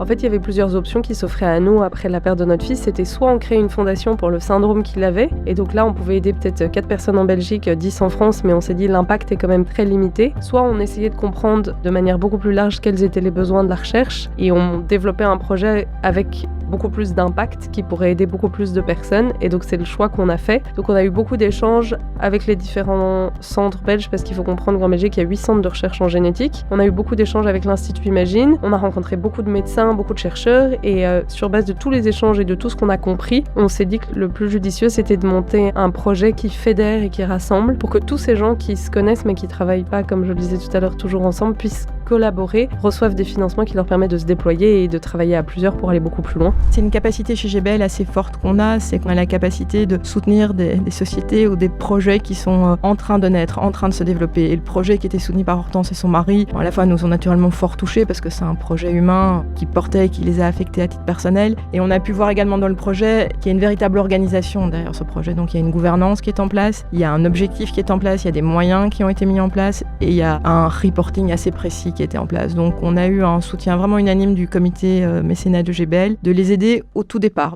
En fait, il y avait plusieurs options qui s'offraient à nous après la perte de notre fils. C'était soit on créait une fondation pour le syndrome qu'il avait, et donc là, on pouvait aider peut-être 4 personnes en Belgique, 10 en France, mais on s'est dit l'impact est quand même très limité. Soit on essayait de comprendre de manière beaucoup plus large quels étaient les besoins de la recherche, et on développait un projet avec beaucoup plus d'impact qui pourrait aider beaucoup plus de personnes, et donc c'est le choix qu'on a fait. Donc on a eu beaucoup d'échanges avec les différents centres belges, parce qu'il faut comprendre qu'en Belgique, il y a 8 centres de recherche en génétique. On a eu beaucoup d'échanges avec l'Institut Imagine, on a rencontré beaucoup de médecins, beaucoup de chercheurs, et sur base de tous les échanges et de tout ce qu'on a compris, on s'est dit que le plus judicieux, c'était de monter un projet qui fédère et qui rassemble, pour que tous ces gens qui se connaissent mais qui travaillent pas, comme je le disais tout à l'heure, toujours ensemble, puissent collaborer, reçoivent des financements qui leur permettent de se déployer et de travailler à plusieurs pour aller beaucoup plus loin. C'est une capacité chez GBL assez forte qu'on a, c'est qu'on a la capacité de soutenir des sociétés ou des projets qui sont en train de naître, en train de se développer. Et le projet qui était soutenu par Hortense et son mari, à la fois nous ont naturellement fort touchés parce que c'est un projet humain qui portait et qui les a affectés à titre personnel. Et on a pu voir également dans le projet qu'il y a une véritable organisation derrière ce projet. Donc il y a une gouvernance qui est en place, il y a un objectif qui est en place, il y a des moyens qui ont été mis en place et il y a un reporting assez précis qui était en place. Donc on a eu un soutien vraiment unanime du comité mécénat de GBL de les aider au tout départ.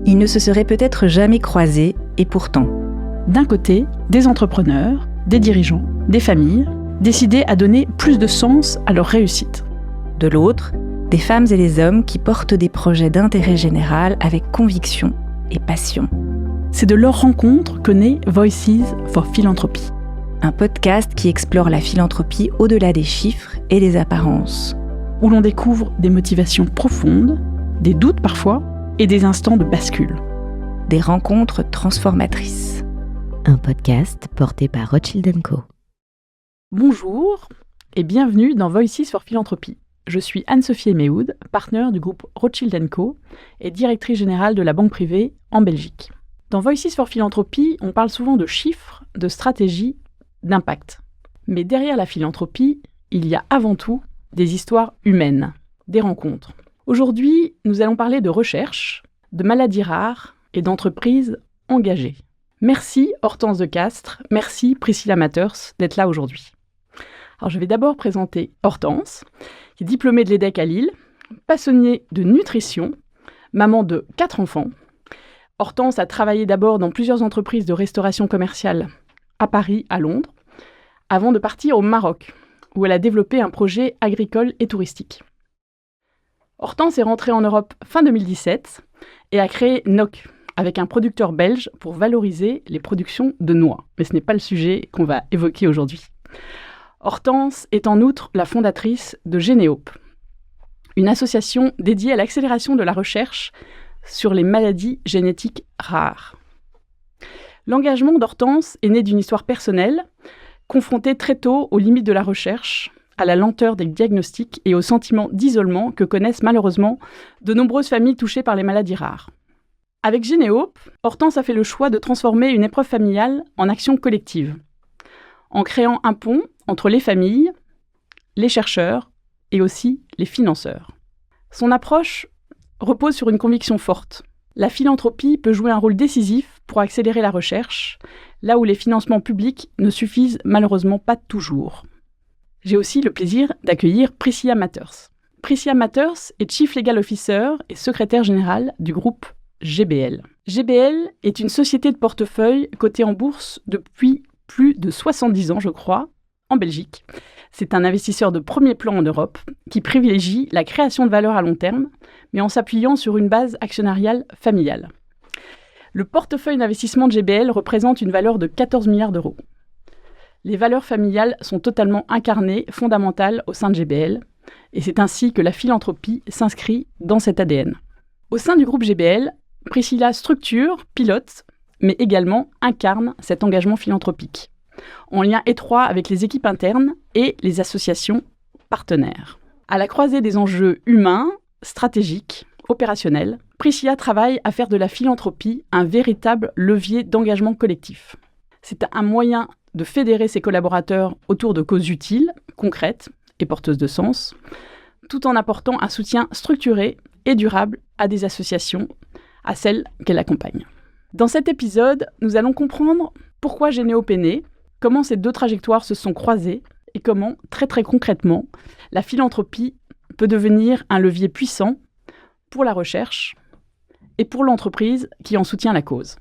Ils ne se seraient peut-être jamais croisés, et pourtant. D'un côté, des entrepreneurs, des dirigeants, des familles, décidés à donner plus de sens à leur réussite. De l'autre, des femmes et des hommes qui portent des projets d'intérêt général avec conviction et passion. C'est de leur rencontre que naît Voices for Philanthropy. Un podcast qui explore la philanthropie au-delà des chiffres et des apparences. Où l'on découvre des motivations profondes, des doutes parfois, et des instants de bascule. Des rencontres transformatrices. Un podcast porté par Rothschild & Co. Bonjour et bienvenue dans Voices for Philanthropy. Je suis Anne-Sophie Méhoud, partenaire du groupe Rothschild & Co. et directrice générale de la banque privée en Belgique. Dans Voices for Philanthropy, on parle souvent de chiffres, de stratégie, d'impact. Mais derrière la philanthropie, il y a avant tout des histoires humaines, des rencontres. Aujourd'hui, nous allons parler de recherche, de maladies rares et d'entreprises engagées. Merci Hortense de Castres, merci Priscilla Matters d'être là aujourd'hui. Alors je vais d'abord présenter Hortense, qui est diplômée de l'EDEC à Lille, passionnée de nutrition, maman de 4 enfants. Hortense a travaillé d'abord dans plusieurs entreprises de restauration commerciale à Paris, à Londres, avant de partir au Maroc, où elle a développé un projet agricole et touristique. Hortense est rentrée en Europe fin 2017 et a créé NOC, avec un producteur belge pour valoriser les productions de noix. Mais ce n'est pas le sujet qu'on va évoquer aujourd'hui. Hortense est en outre la fondatrice de Généope, une association dédiée à l'accélération de la recherche sur les maladies génétiques rares. L'engagement d'Hortense est né d'une histoire personnelle, confrontée très tôt aux limites de la recherche, à la lenteur des diagnostics et au sentiment d'isolement que connaissent malheureusement de nombreuses familles touchées par les maladies rares. Avec Généope, Hortense a fait le choix de transformer une épreuve familiale en action collective, en créant un pont entre les familles, les chercheurs et aussi les financeurs. Son approche repose sur une conviction forte. La philanthropie peut jouer un rôle décisif pour accélérer la recherche, là où les financements publics ne suffisent malheureusement pas toujours. J'ai aussi le plaisir d'accueillir Priscilla Matters. Priscilla Matters est Chief Legal Officer et secrétaire générale du groupe GBL. GBL est une société de portefeuille cotée en bourse depuis plus de 70 ans, je crois, en Belgique. C'est un investisseur de premier plan en Europe qui privilégie la création de valeur à long terme, mais en s'appuyant sur une base actionnariale familiale. Le portefeuille d'investissement de GBL représente une valeur de 14 milliards d'euros. Les valeurs familiales sont totalement incarnées, fondamentales au sein de GBL, et c'est ainsi que la philanthropie s'inscrit dans cet ADN. Au sein du groupe GBL, Priscilla structure, pilote, mais également incarne cet engagement philanthropique, en lien étroit avec les équipes internes et les associations partenaires. À la croisée des enjeux humains, stratégiques, opérationnels, Priscilla travaille à faire de la philanthropie un véritable levier d'engagement collectif. C'est un moyen de fédérer ses collaborateurs autour de causes utiles, concrètes et porteuses de sens, tout en apportant un soutien structuré et durable à des associations, à celles qu'elle accompagne. Dans cet épisode, nous allons comprendre pourquoi Généope est née, comment ces deux trajectoires se sont croisées et comment, très concrètement, la philanthropie peut devenir un levier puissant pour la recherche et pour l'entreprise qui en soutient la cause.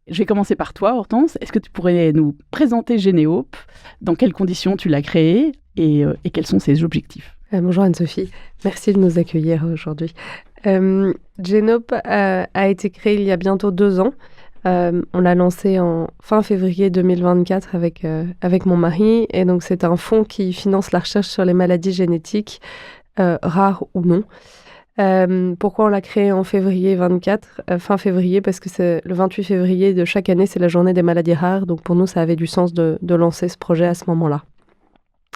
Je vais commencer par toi, Hortense. Est-ce que tu pourrais nous présenter Genehope? Dans quelles conditions tu l'as créé et quels sont ses objectifs? Bonjour Anne-Sophie, merci de nous accueillir aujourd'hui. Genehope a été créé il y a bientôt 2 ans. On l'a lancé en fin février 2024 avec mon mari. Et donc, c'est un fonds qui finance la recherche sur les maladies génétiques, rares ou non. Pourquoi on l'a créé en février 24, fin février? Parce que c'est le 28 février de chaque année, c'est la journée des maladies rares. Donc, pour nous, ça avait du sens de lancer ce projet à ce moment-là.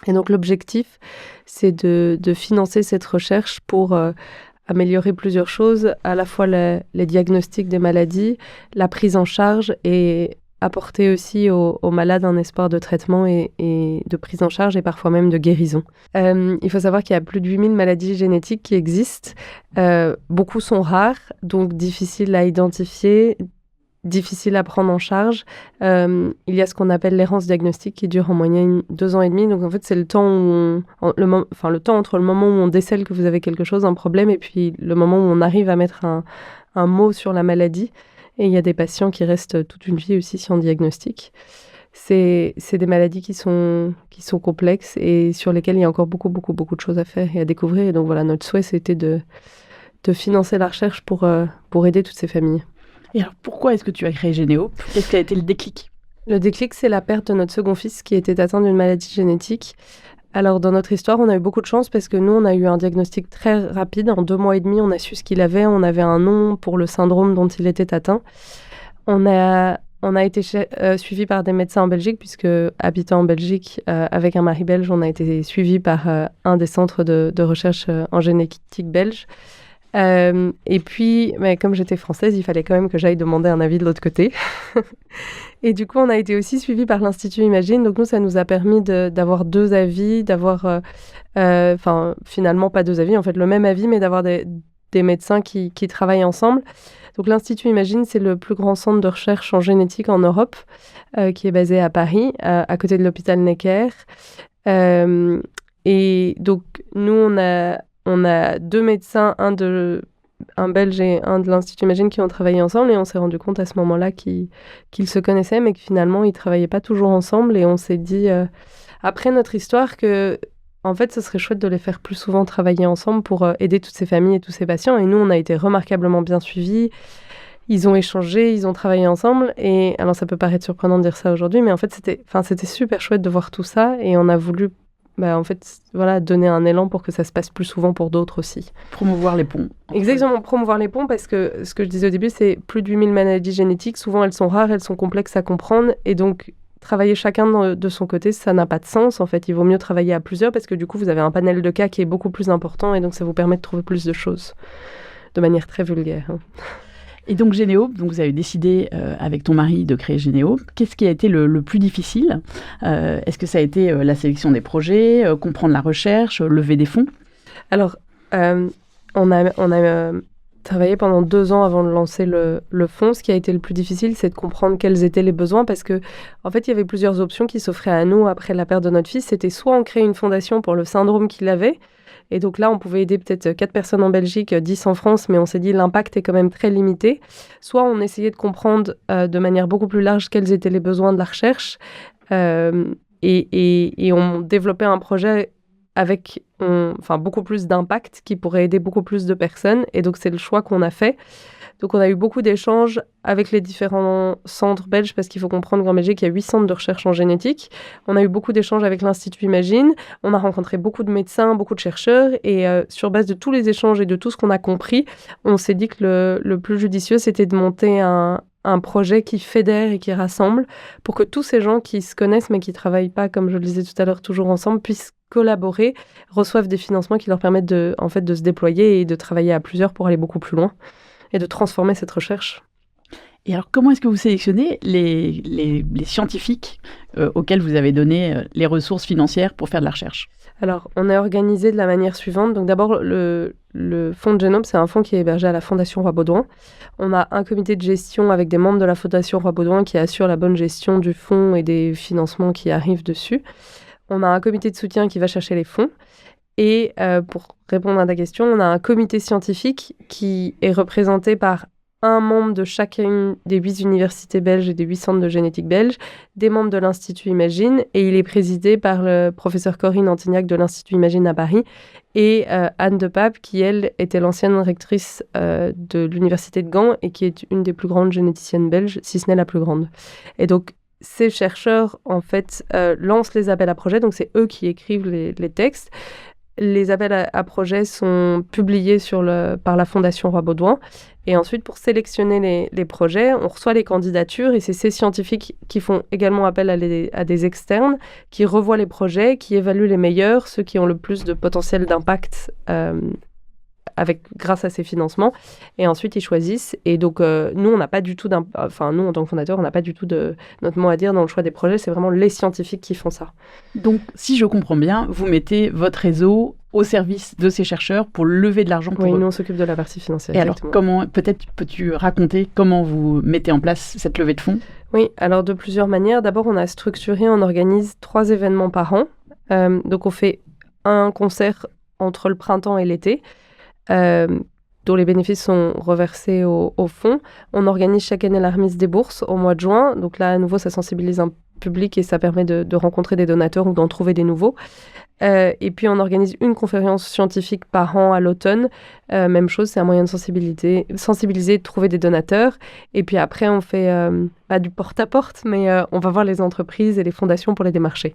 Et donc, l'objectif, c'est de financer cette recherche pour améliorer plusieurs choses, à la fois les diagnostics des maladies, la prise en charge et apporter aussi aux malades un espoir de traitement et de prise en charge et parfois même de guérison. Il faut savoir qu'il y a plus de 8000 maladies génétiques qui existent. Beaucoup sont rares, donc difficiles à identifier, difficiles à prendre en charge. Il y a ce qu'on appelle l'errance diagnostique qui dure en moyenne 2 ans et demi. Donc en fait, c'est le temps le temps entre le moment où on décèle que vous avez quelque chose, un problème, et puis le moment où on arrive à mettre un mot sur la maladie. Et il y a des patients qui restent toute une vie aussi sans diagnostic. C'est des maladies qui sont complexes et sur lesquelles il y a encore beaucoup de choses à faire et à découvrir. Et donc voilà, notre souhait, c'était de financer la recherche pour aider toutes ces familles. Et alors, pourquoi est-ce que tu as créé Genehope? Qu'est-ce qui a été le déclic? Le déclic, c'est la perte de notre second fils qui était atteint d'une maladie génétique. Alors, dans notre histoire, on a eu beaucoup de chance parce que nous, on a eu un diagnostic très rapide. En 2 mois et demi, on a su ce qu'il avait. On avait un nom pour le syndrome dont il était atteint. On a été suivi par des médecins en Belgique, puisque habitant en Belgique, avec un mari belge, on a été suivi par un des centres de recherche en génétique belge. Et puis, comme j'étais française, il fallait quand même que j'aille demander un avis de l'autre côté. Et du coup, on a été aussi suivis par l'Institut Imagine. Donc nous, ça nous a permis d'avoir 2 avis, d'avoir, finalement pas 2 avis, en fait le même avis, mais d'avoir des médecins qui travaillent ensemble. Donc l'Institut Imagine, c'est le plus grand centre de recherche en génétique en Europe, qui est basé à Paris, à côté de l'hôpital Necker. Et donc nous, on a 2 médecins, un belge et un de l'Institut Imagine qui ont travaillé ensemble, et on s'est rendu compte à ce moment-là qu'ils se connaissaient, mais que finalement, ils ne travaillaient pas toujours ensemble. Et on s'est dit, après notre histoire, que en fait, ce serait chouette de les faire plus souvent travailler ensemble pour aider toutes ces familles et tous ces patients. Et nous, on a été remarquablement bien suivis. Ils ont échangé, ils ont travaillé ensemble. Et alors, ça peut paraître surprenant de dire ça aujourd'hui, mais en fait, c'était super chouette de voir tout ça. Et on a voulu donner un élan pour que ça se passe plus souvent pour d'autres aussi. Promouvoir les ponts. Exactement, promouvoir les ponts, parce que ce que je disais au début, c'est plus de 8000 maladies génétiques. Souvent, elles sont rares, elles sont complexes à comprendre. Et donc, travailler chacun de son côté, ça n'a pas de sens. En fait, il vaut mieux travailler à plusieurs parce que du coup, vous avez un panel de cas qui est beaucoup plus important et donc ça vous permet de trouver plus de choses de manière très vulgaire. Et donc Genehope, vous avez décidé avec ton mari de créer Genehope. Qu'est-ce qui a été le plus difficile? Est-ce que ça a été la sélection des projets, comprendre la recherche, lever des fonds? Alors, on a travaillé pendant 2 ans avant de lancer le fonds. Ce qui a été le plus difficile, c'est de comprendre quels étaient les besoins, parce que en fait, il y avait plusieurs options qui s'offraient à nous après la perte de notre fils. C'était soit on crée une fondation pour le syndrome qu'il avait, et donc là, on pouvait aider peut-être 4 personnes en Belgique, 10 en France, mais on s'est dit l'impact est quand même très limité. Soit on essayait de comprendre de manière beaucoup plus large quels étaient les besoins de la recherche, et on développait un projet avec beaucoup plus d'impact qui pourrait aider beaucoup plus de personnes. Et donc, c'est le choix qu'on a fait. Donc, on a eu beaucoup d'échanges avec les différents centres belges, parce qu'il faut comprendre qu'en Belgique, il y a 8 centres de recherche en génétique. On a eu beaucoup d'échanges avec l'Institut Imagine. On a rencontré beaucoup de médecins, beaucoup de chercheurs. Et sur base de tous les échanges et de tout ce qu'on a compris, on s'est dit que le plus judicieux, c'était de monter un projet qui fédère et qui rassemble pour que tous ces gens qui se connaissent mais qui ne travaillent pas, comme je le disais tout à l'heure, toujours ensemble, puissent collaborer, reçoivent des financements qui leur permettent de se déployer et de travailler à plusieurs pour aller beaucoup plus loin et de transformer cette recherche. Et alors, comment est-ce que vous sélectionnez les scientifiques auxquels vous avez donné les ressources financières pour faire de la recherche? Alors, on est organisé de la manière suivante. Donc d'abord, le fonds de Genehope, c'est un fonds qui est hébergé à la Fondation Roi-Baudouin. On a un comité de gestion avec des membres de la Fondation Roi-Baudouin qui assure la bonne gestion du fonds et des financements qui arrivent dessus. On a un comité de soutien qui va chercher les fonds. Et pour répondre à ta question, on a un comité scientifique qui est représenté par un membre de chacune des 8 universités belges et des 8 centres de génétique belges, des membres de l'Institut Imagine, et il est présidé par le professeur Corinne Antignac de l'Institut Imagine à Paris, et Anne de Pape, qui, elle, était l'ancienne rectrice de l'Université de Gand, et qui est une des plus grandes généticiennes belges, si ce n'est la plus grande. Et donc, ces chercheurs, en fait, lancent les appels à projets, donc c'est eux qui écrivent les textes. Les appels à projets sont publiés par la Fondation Roi-Baudouin. Et ensuite, pour sélectionner les projets, on reçoit les candidatures et c'est ces scientifiques qui font également appel à des externes, qui revoient les projets, qui évaluent les meilleurs, ceux qui ont le plus de potentiel d'impact grâce à ces financements. Et ensuite, ils choisissent. Et donc, nous, on n'a pas du tout nous, en tant que fondateurs, on n'a pas du tout de notre mot à dire dans le choix des projets. C'est vraiment les scientifiques qui font ça. Donc, si je comprends bien, vous mettez votre réseau au service de ces chercheurs pour lever de l'argent pour eux. Oui, nous, on s'occupe de la partie financière. Et exactement. Alors, peut-être peux-tu raconter comment vous mettez en place cette levée de fonds ? Oui, alors de plusieurs manières. D'abord, on organise 3 événements par an. Donc, on fait un concert entre le printemps et l'été, dont les bénéfices sont reversés au fonds. On organise chaque année la remise des bourses au mois de juin. Donc là, à nouveau, ça sensibilise un public et ça permet de rencontrer des donateurs ou d'en trouver des nouveaux. Et puis, on organise une conférence scientifique par an à l'automne. Même chose, c'est un moyen de sensibiliser, de trouver des donateurs. Et puis après, on fait pas du porte-à-porte, mais on va voir les entreprises et les fondations pour les démarcher.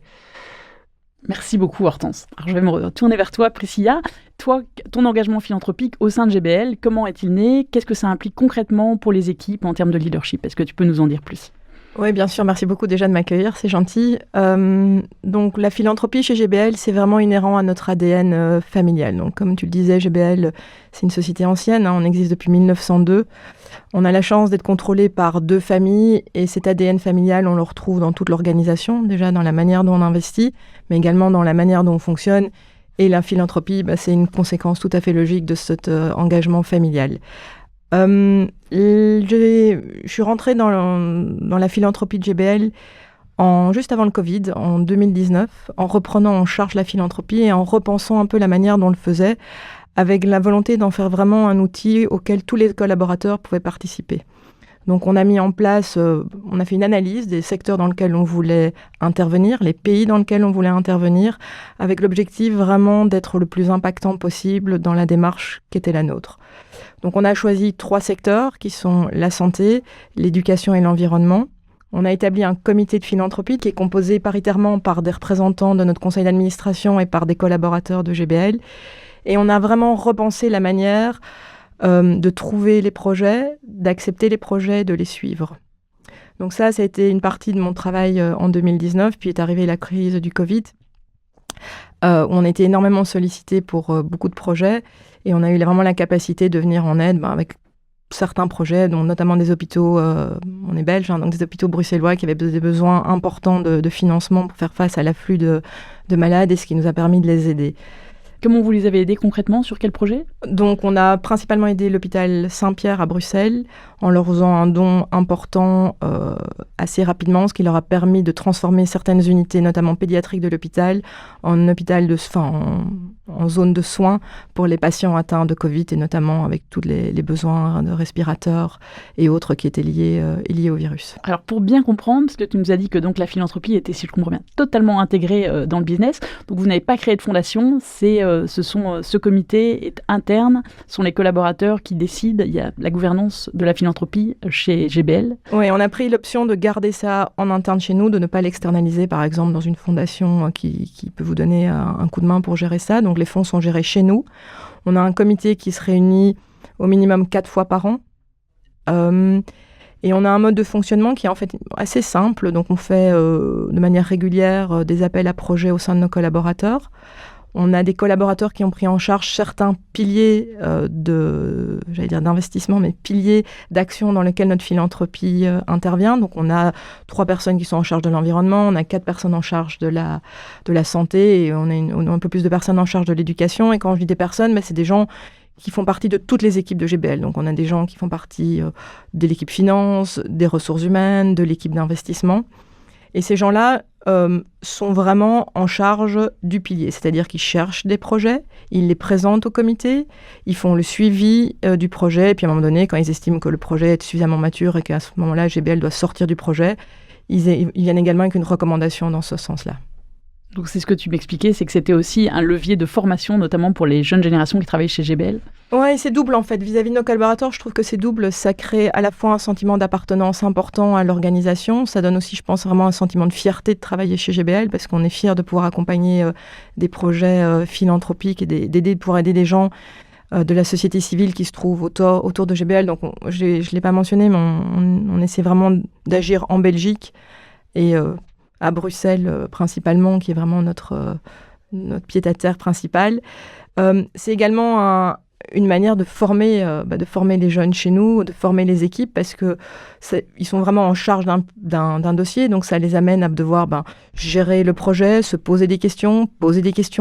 Merci beaucoup, Hortense. Alors, je vais me retourner vers toi, Priscilla. Toi, ton engagement philanthropique au sein de GBL, comment est-il né ? Qu'est-ce que ça implique concrètement pour les équipes en termes de leadership ? Est-ce que tu peux nous en dire plus ? Oui, bien sûr. Merci beaucoup déjà de m'accueillir. C'est gentil. Donc, la philanthropie chez GBL, c'est vraiment inhérent à notre ADN familial. Donc, comme tu le disais, GBL, c'est une société ancienne. On existe depuis 1902. On a la chance d'être contrôlé par 2 familles et cet ADN familial, on le retrouve dans toute l'organisation, déjà dans la manière dont on investit, mais également dans la manière dont on fonctionne. Et la philanthropie, c'est une conséquence tout à fait logique de cet engagement familial. Je suis rentrée dans la philanthropie de GBL juste avant le Covid, en 2019, en reprenant en charge la philanthropie et en repensant un peu la manière dont on le faisait, avec la volonté d'en faire vraiment un outil auquel tous les collaborateurs pouvaient participer. Donc on a mis en place, on a fait une analyse des secteurs dans lesquels on voulait intervenir, les pays dans lesquels on voulait intervenir, avec l'objectif vraiment d'être le plus impactant possible dans la démarche qui était la nôtre. Donc on a choisi 3 secteurs qui sont la santé, l'éducation et l'environnement. On a établi un comité de philanthropie qui est composé paritairement par des représentants de notre conseil d'administration et par des collaborateurs de GBL. Et on a vraiment repensé la manière de trouver les projets, d'accepter les projets, de les suivre. Donc ça a été une partie de mon travail en 2019, puis est arrivée la crise du Covid, où on a été énormément sollicité pour beaucoup de projets, et on a eu vraiment la capacité de venir en aide avec certains projets, dont notamment des hôpitaux, on est belge, donc des hôpitaux bruxellois qui avaient des besoins importants de financement pour faire face à l'afflux de malades, et ce qui nous a permis de les aider. Comment vous les avez aidés concrètement ? Sur quel projet ? Donc, on a principalement aidé l'hôpital Saint-Pierre à Bruxelles en leur faisant un don important assez rapidement, ce qui leur a permis de transformer certaines unités, notamment pédiatriques de l'hôpital, en zone de soins pour les patients atteints de Covid et notamment avec tous les besoins de respirateurs et autres qui étaient liés au virus. Alors, pour bien comprendre, parce que tu nous as dit que donc, la philanthropie était, si je comprends bien, totalement intégrée dans le business. Donc, vous n'avez pas créé de fondation, ce comité est interne, sont les collaborateurs qui décident, il y a la gouvernance de la philanthropie chez GBL. Oui, on a pris l'option de garder ça en interne chez nous, de ne pas l'externaliser par exemple dans une fondation qui peut vous donner un coup de main pour gérer ça. Donc les fonds sont gérés chez nous. On a un comité qui se réunit au minimum 4 fois par an. Et on a un mode de fonctionnement qui est en fait assez simple. Donc on fait de manière régulière des appels à projets au sein de nos collaborateurs. On a des collaborateurs qui ont pris en charge certains piliers d'investissement, mais piliers d'action dans lesquels notre philanthropie intervient. Donc, on a 3 personnes qui sont en charge de l'environnement, on a 4 personnes en charge de la santé, et on a un peu plus de personnes en charge de l'éducation. Et quand je dis des personnes, c'est des gens qui font partie de toutes les équipes de GBL. Donc, on a des gens qui font partie de l'équipe finance, des ressources humaines, de l'équipe d'investissement. Et ces gens-là sont vraiment en charge du pilier, c'est-à-dire qu'ils cherchent des projets, ils les présentent au comité, ils font le suivi du projet, et puis à un moment donné, quand ils estiment que le projet est suffisamment mature et qu'à ce moment-là, GBL doit sortir du projet, ils viennent également avec une recommandation dans ce sens-là. Donc c'est ce que tu m'expliquais, c'est que c'était aussi un levier de formation, notamment pour les jeunes générations qui travaillent chez GBL. Oui, c'est double en fait. Vis-à-vis de nos collaborateurs, je trouve que c'est double. Ça crée à la fois un sentiment d'appartenance important à l'organisation. Ça donne aussi, je pense, vraiment un sentiment de fierté de travailler chez GBL parce qu'on est fiers de pouvoir accompagner des projets philanthropiques et pouvoir aider des gens de la société civile qui se trouvent autour de GBL. Donc je ne l'ai pas mentionné, mais on essaie vraiment d'agir en Belgique et à Bruxelles principalement, qui est vraiment notre pied-à-terre principal. C'est également une manière de former les jeunes chez nous, de former les équipes, parce que ils sont vraiment en charge d'un dossier, donc ça les amène à devoir gérer le projet, se poser des questions,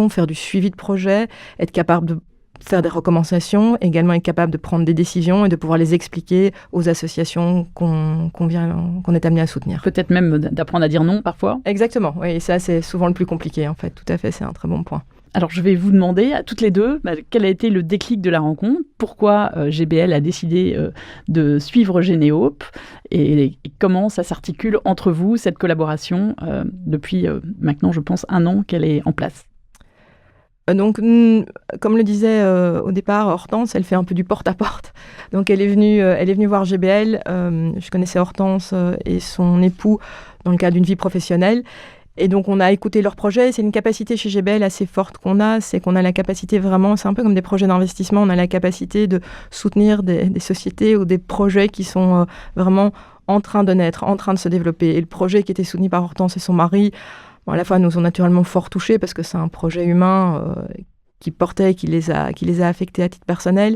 faire du suivi de projet, être capable de faire des recommandations, également être capable de prendre des décisions et de pouvoir les expliquer aux associations qu'on est amené à soutenir. Peut-être même d'apprendre à dire non parfois. Exactement, oui, et ça c'est souvent le plus compliqué en fait, tout à fait, c'est un très bon point. Alors je vais vous demander à toutes les deux quel a été le déclic de la rencontre, pourquoi GBL a décidé de suivre Généope et comment ça s'articule entre vous, cette collaboration, depuis maintenant je pense 1 an qu'elle est en place. Donc, comme le disait au départ Hortense, elle fait un peu du porte-à-porte. Donc, elle est venue voir GBL. Je connaissais Hortense et son époux dans le cadre d'une vie professionnelle. Et donc, on a écouté leur projet. C'est une capacité chez GBL assez forte c'est qu'on a la capacité vraiment, c'est un peu comme des projets d'investissement, on a la capacité de soutenir des sociétés ou des projets qui sont vraiment en train de naître, en train de se développer. Et le projet qui était soutenu par Hortense et son mari, à la fois nous ont naturellement fort touchés parce que c'est un projet humain qui les a affectés à titre personnel.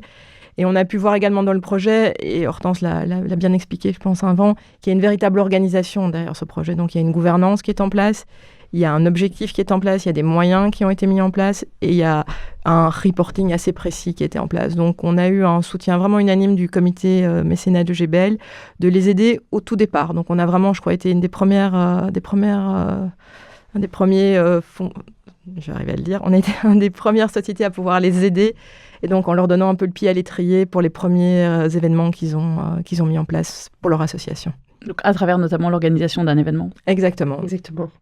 Et on a pu voir également dans le projet, et Hortense l'a bien expliqué, je pense, avant, qu'il y a une véritable organisation derrière ce projet. Donc il y a une gouvernance qui est en place, il y a un objectif qui est en place, il y a des moyens qui ont été mis en place, et il y a un reporting assez précis qui était en place. Donc on a eu un soutien vraiment unanime du comité mécénat de GBL de les aider au tout départ. Donc on a vraiment, je crois, été une des premiers j'arrive à le dire, on était une des premières sociétés à pouvoir les aider, et donc en leur donnant un peu le pied à l'étrier pour les premiers événements qu'ils ont mis en place pour leur association. Donc à travers notamment l'organisation d'un événement. Exactement.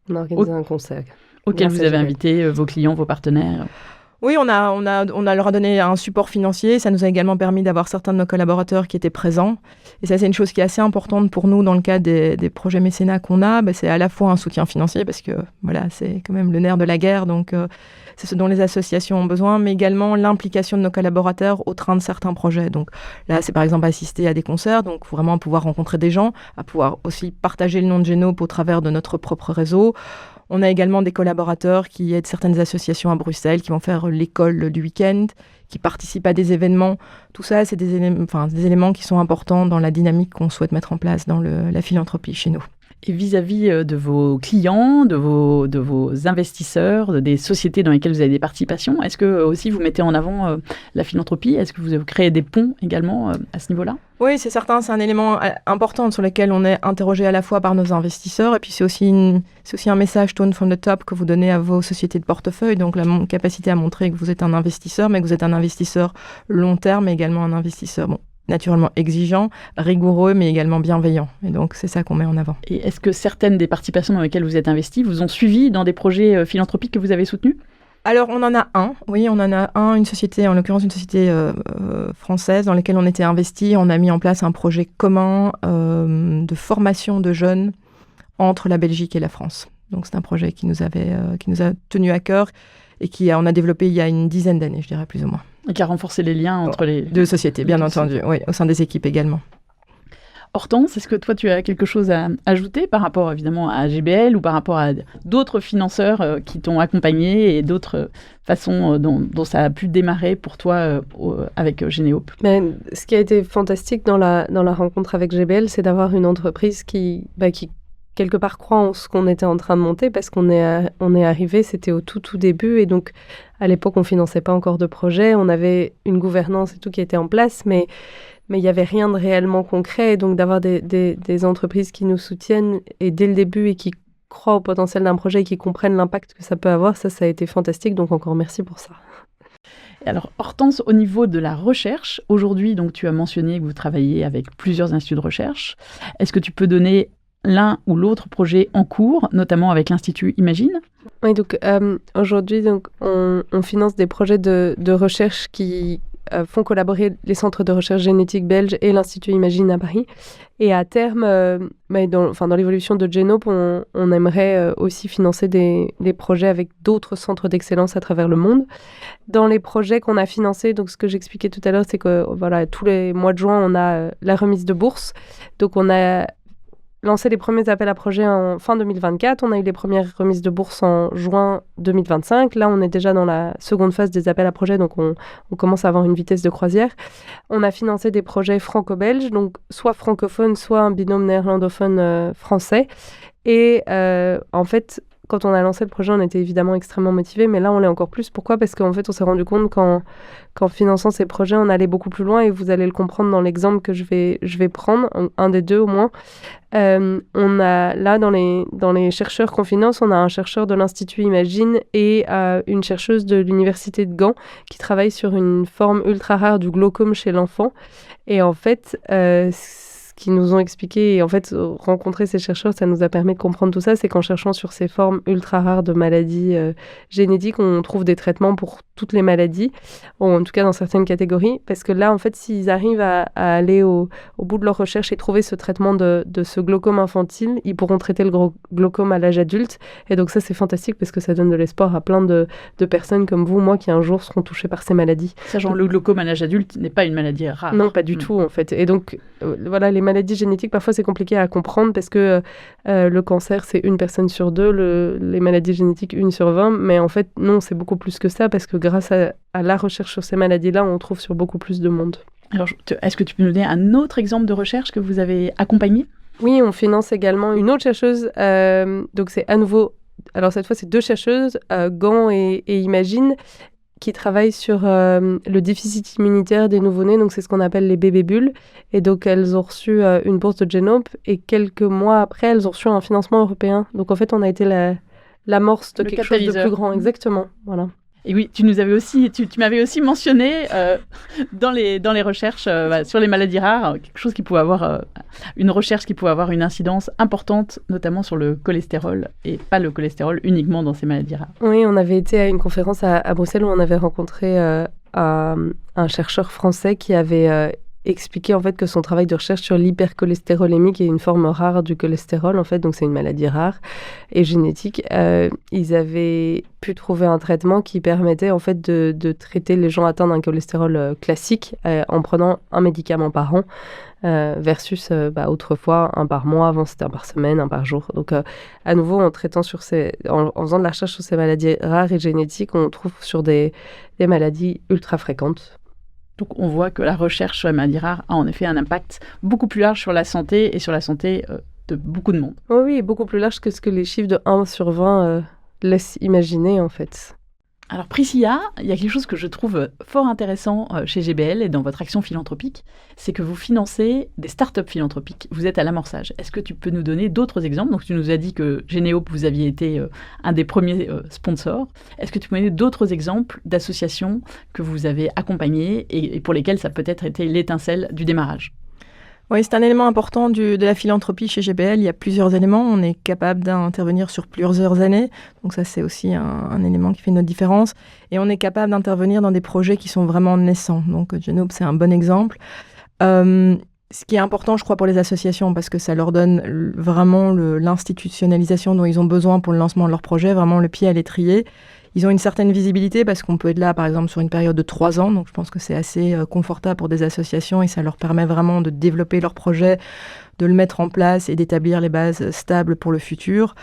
On a organisé un concert. Auquel vous avez invité vos clients, vos partenaires. Oui, on leur a donné un support financier. Ça nous a également permis d'avoir certains de nos collaborateurs qui étaient présents. Et ça, c'est une chose qui est assez importante pour nous dans le cadre des projets mécénat qu'on a. C'est à la fois un soutien financier parce que voilà, c'est quand même le nerf de la guerre. Donc, c'est ce dont les associations ont besoin, mais également l'implication de nos collaborateurs au train de certains projets. Donc là, c'est par exemple assister à des concerts, donc vraiment pouvoir rencontrer des gens, à pouvoir aussi partager le nom de Génope au travers de notre propre réseau. On a également des collaborateurs qui aident certaines associations à Bruxelles, qui vont faire l'école du week-end, qui participent à des événements. Tout ça, c'est des éléments qui sont importants dans la dynamique qu'on souhaite mettre en place dans la philanthropie chez nous. Et vis-à-vis de vos clients, de vos investisseurs, des sociétés dans lesquelles vous avez des participations, est-ce que aussi vous mettez en avant la philanthropie ? Est-ce que vous créez des ponts également à ce niveau-là ? Oui, c'est certain, c'est un élément important sur lequel on est interrogé à la fois par nos investisseurs, et puis c'est aussi un message tone from the top que vous donnez à vos sociétés de portefeuille, donc la capacité à montrer que vous êtes un investisseur, mais que vous êtes un investisseur long terme, mais également un investisseur naturellement exigeant, rigoureux, mais également bienveillant. Et donc, c'est ça qu'on met en avant. Et est-ce que certaines des participations dans lesquelles vous êtes investis vous ont suivi dans des projets philanthropiques que vous avez soutenus ? Alors, on en a un. Oui, on en a un, une société, en l'occurrence une société française dans laquelle on était investis. On a mis en place un projet commun de formation de jeunes entre la Belgique et la France. Donc, c'est un projet qui nous a tenu à cœur et on a développé il y a une dizaine d'années, je dirais plus ou moins. Et qui a renforcé les liens entre les deux sociétés, bien entendu, oui, au sein des équipes également. Hortense, est-ce que toi, tu as quelque chose à ajouter par rapport, évidemment, à GBL ou par rapport à d'autres financeurs qui t'ont accompagné et d'autres façons dont ça a pu démarrer pour toi avec Généope ? Mais ce qui a été fantastique dans la rencontre avec GBL, c'est d'avoir une entreprise qui quelque part croit en ce qu'on était en train de monter, parce qu'on est arrivé, c'était au tout début, et donc à l'époque on finançait pas encore de projet, on avait une gouvernance et tout qui était en place, mais il n'y avait rien de réellement concret, et donc d'avoir des entreprises qui nous soutiennent et dès le début et qui croient au potentiel d'un projet et qui comprennent l'impact que ça peut avoir, ça a été fantastique. Donc encore merci pour ça. Alors Hortense, au niveau de la recherche, aujourd'hui, donc tu as mentionné que vous travaillez avec plusieurs instituts de recherche. Est-ce que tu peux donner l'un ou l'autre projet en cours, notamment avec l'Institut Imagine ? Oui, donc aujourd'hui, donc, on finance des projets de recherche qui font collaborer les centres de recherche génétique belges et l'Institut Imagine à Paris. Et à terme, dans l'évolution de Genope, on aimerait aussi financer des projets avec d'autres centres d'excellence à travers le monde. Dans les projets qu'on a financés, donc ce que j'expliquais tout à l'heure, c'est que voilà, tous les mois de juin, on a la remise de bourse. Donc on a lancé les premiers appels à projets en fin 2024. On a eu les premières remises de bourse en juin 2025. Là, on est déjà dans la seconde phase des appels à projets, donc on commence à avoir une vitesse de croisière. On a financé des projets franco-belges, donc soit francophones, soit un binôme néerlandophone français. Et en fait, quand on a lancé le projet, on était évidemment extrêmement motivés, mais là, on l'est encore plus. Pourquoi ? Parce qu'en fait, on s'est rendu compte qu'en finançant ces projets, on allait beaucoup plus loin, et vous allez le comprendre dans l'exemple que je vais prendre, un des deux au moins. On a là, dans les chercheurs qu'on finance, on a un chercheur de l'Institut Imagine et une chercheuse de l'Université de Gand qui travaille sur une forme ultra rare du glaucome chez l'enfant. Et en fait, qui nous ont expliqué, et en fait, rencontrer ces chercheurs, ça nous a permis de comprendre tout ça, c'est qu'en cherchant sur ces formes ultra rares de maladies génétiques, on trouve des traitements pour toutes les maladies, ou en tout cas dans certaines catégories, parce que là, en fait, s'ils arrivent à aller au bout de leur recherche et trouver ce traitement de ce glaucome infantile, ils pourront traiter le glaucome à l'âge adulte, et donc ça, c'est fantastique, parce que ça donne de l'espoir à plein de personnes comme vous, moi, qui un jour seront touchées par ces maladies. Sachant que le glaucome à l'âge adulte n'est pas une maladie rare. Non, pas du tout, en fait. Et donc, voilà, les maladies génétiques, parfois, c'est compliqué à comprendre parce que le cancer, c'est 1 personne sur 2, les maladies génétiques, 1 sur 20. Mais en fait, non, c'est beaucoup plus que ça parce que grâce à la recherche sur ces maladies-là, on trouve sur beaucoup plus de monde. Alors, est-ce que tu peux nous donner un autre exemple de recherche que vous avez accompagné ? Oui, on finance également une autre chercheuse. Donc, c'est à nouveau... Alors, cette fois, c'est 2 chercheuses, Gand et Imagine, qui travaillent sur le déficit immunitaire des nouveau-nés, donc c'est ce qu'on appelle les bébés bulles. Et donc, elles ont reçu une bourse de Genope, et quelques mois après, elles ont reçu un financement européen. Donc, en fait, on a été l'amorce de quelque chose de plus grand. Exactement, voilà. Et oui, tu m'avais aussi mentionné dans les recherches sur les maladies rares, quelque chose qui pouvait avoir une recherche qui pouvait avoir une incidence importante, notamment sur le cholestérol, et pas le cholestérol uniquement dans ces maladies rares. Oui, on avait été à une conférence à Bruxelles où on avait rencontré un chercheur français qui avait expliqué en fait que son travail de recherche sur l'hypercholestérolémie, qui est une forme rare du cholestérol en fait, donc c'est une maladie rare et génétique, ils avaient pu trouver un traitement qui permettait en fait de traiter les gens atteints d'un cholestérol classique en prenant un médicament par an versus autrefois 1 par mois, avant c'était 1 par semaine, 1 par jour. Donc à nouveau en traitant en faisant de la recherche sur ces maladies rares et génétiques, on trouve sur des maladies ultra fréquentes. Donc on voit que la recherche sur les maladies rares a en effet un impact beaucoup plus large sur la santé et sur la santé de beaucoup de monde. Oui, beaucoup plus large que ce que les chiffres de 1 sur 20 laissent imaginer en fait. Alors Priscilla, il y a quelque chose que je trouve fort intéressant chez GBL et dans votre action philanthropique, c'est que vous financez des startups philanthropiques. Vous êtes à l'amorçage. Est-ce que tu peux nous donner d'autres exemples ? Donc tu nous as dit que Généop, vous aviez été un des premiers sponsors. Est-ce que tu peux nous donner d'autres exemples d'associations que vous avez accompagnées et pour lesquelles ça a peut-être été l'étincelle du démarrage ? Oui, c'est un élément important de la philanthropie chez GBL. Il y a plusieurs éléments. On est capable d'intervenir sur plusieurs années. Donc ça, c'est aussi un élément qui fait notre différence. Et on est capable d'intervenir dans des projets qui sont vraiment naissants. Donc Genope, c'est un bon exemple. Ce qui est important, je crois, pour les associations, parce que ça leur donne vraiment l'institutionnalisation dont ils ont besoin pour le lancement de leur projet, vraiment le pied à l'étrier. Ils ont une certaine visibilité parce qu'on peut être là, par exemple, sur une période de 3 ans. Donc, je pense que c'est assez confortable pour des associations et ça leur permet vraiment de développer leur projet, de le mettre en place et d'établir les bases stables pour le futur.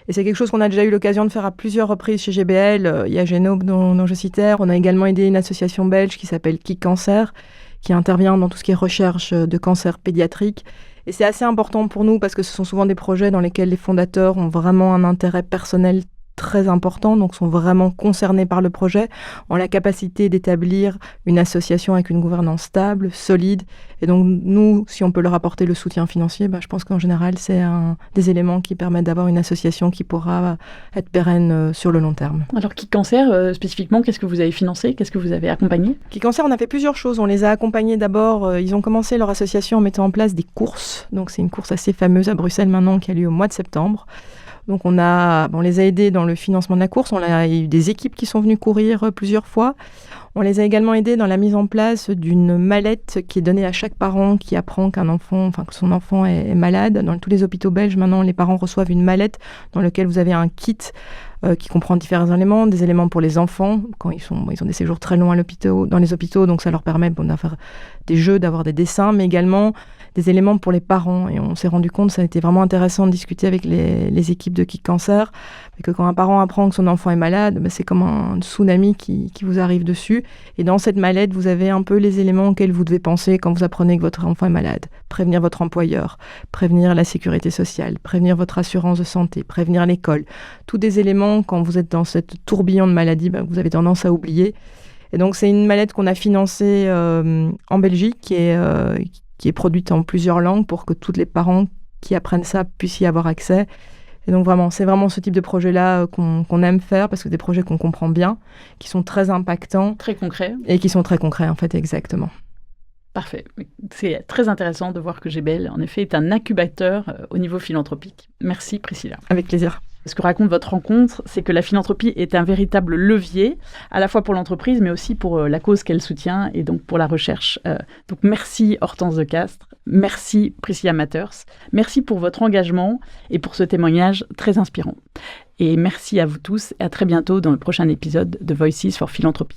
Et c'est quelque chose qu'on a déjà eu l'occasion de faire à plusieurs reprises chez GBL. Il y a Genope dont je citais. On a également aidé une association belge qui s'appelle Qui Cancer, qui intervient dans tout ce qui est recherche de cancer pédiatrique. Et c'est assez important pour nous parce que ce sont souvent des projets dans lesquels les fondateurs ont vraiment un intérêt personnel très importants, donc sont vraiment concernés par le projet, ont la capacité d'établir une association avec une gouvernance stable, solide. Et donc nous, si on peut leur apporter le soutien financier, je pense qu'en général, c'est un des éléments qui permettent d'avoir une association qui pourra être pérenne sur le long terme. Alors Qui Cancer, spécifiquement, qu'est-ce que vous avez financé? Qu'est-ce que vous avez accompagné? Qui Cancer, on a fait plusieurs choses. On les a accompagnés d'abord, ils ont commencé leur association en mettant en place des courses. Donc c'est une course assez fameuse à Bruxelles maintenant qui a lieu au mois de septembre. Donc on les a aidés dans le financement de la course. Il y a eu des équipes qui sont venues courir plusieurs fois. On les a également aidés dans la mise en place d'une mallette qui est donnée à chaque parent qui apprend que son enfant est malade. Dans tous les hôpitaux belges, maintenant, les parents reçoivent une mallette dans laquelle vous avez un kit qui comprend différents éléments, des éléments pour les enfants quand ils ont des séjours très longs dans les hôpitaux, donc ça leur permet de faire des jeux, d'avoir des dessins, mais également des éléments pour les parents. Et on s'est rendu compte, ça a été vraiment intéressant de discuter avec les équipes de Qui Cancer, que quand un parent apprend que son enfant est malade, c'est comme un tsunami qui vous arrive dessus. Et dans cette mallette, vous avez un peu les éléments auxquels vous devez penser quand vous apprenez que votre enfant est malade. Prévenir votre employeur, prévenir la sécurité sociale, prévenir votre assurance de santé, prévenir l'école. Tous des éléments, quand vous êtes dans cette tourbillon de maladies, vous avez tendance à oublier. Et donc, c'est une mallette qu'on a financée en Belgique, qui est produite en plusieurs langues pour que tous les parents qui apprennent ça puissent y avoir accès. Et donc c'est vraiment ce type de projet-là qu'on aime faire, parce que des projets qu'on comprend bien, qui sont très impactants. Très concrets. Et qui sont très concrets, en fait, exactement. Parfait. C'est très intéressant de voir que GBL, en effet, est un incubateur au niveau philanthropique. Merci Priscilla. Avec plaisir. Ce que raconte votre rencontre, c'est que la philanthropie est un véritable levier, à la fois pour l'entreprise, mais aussi pour la cause qu'elle soutient et donc pour la recherche. Donc merci Hortense de Castres, merci Priscilla Matters, merci pour votre engagement et pour ce témoignage très inspirant. Et merci à vous tous et à très bientôt dans le prochain épisode de Voices for Philanthropy.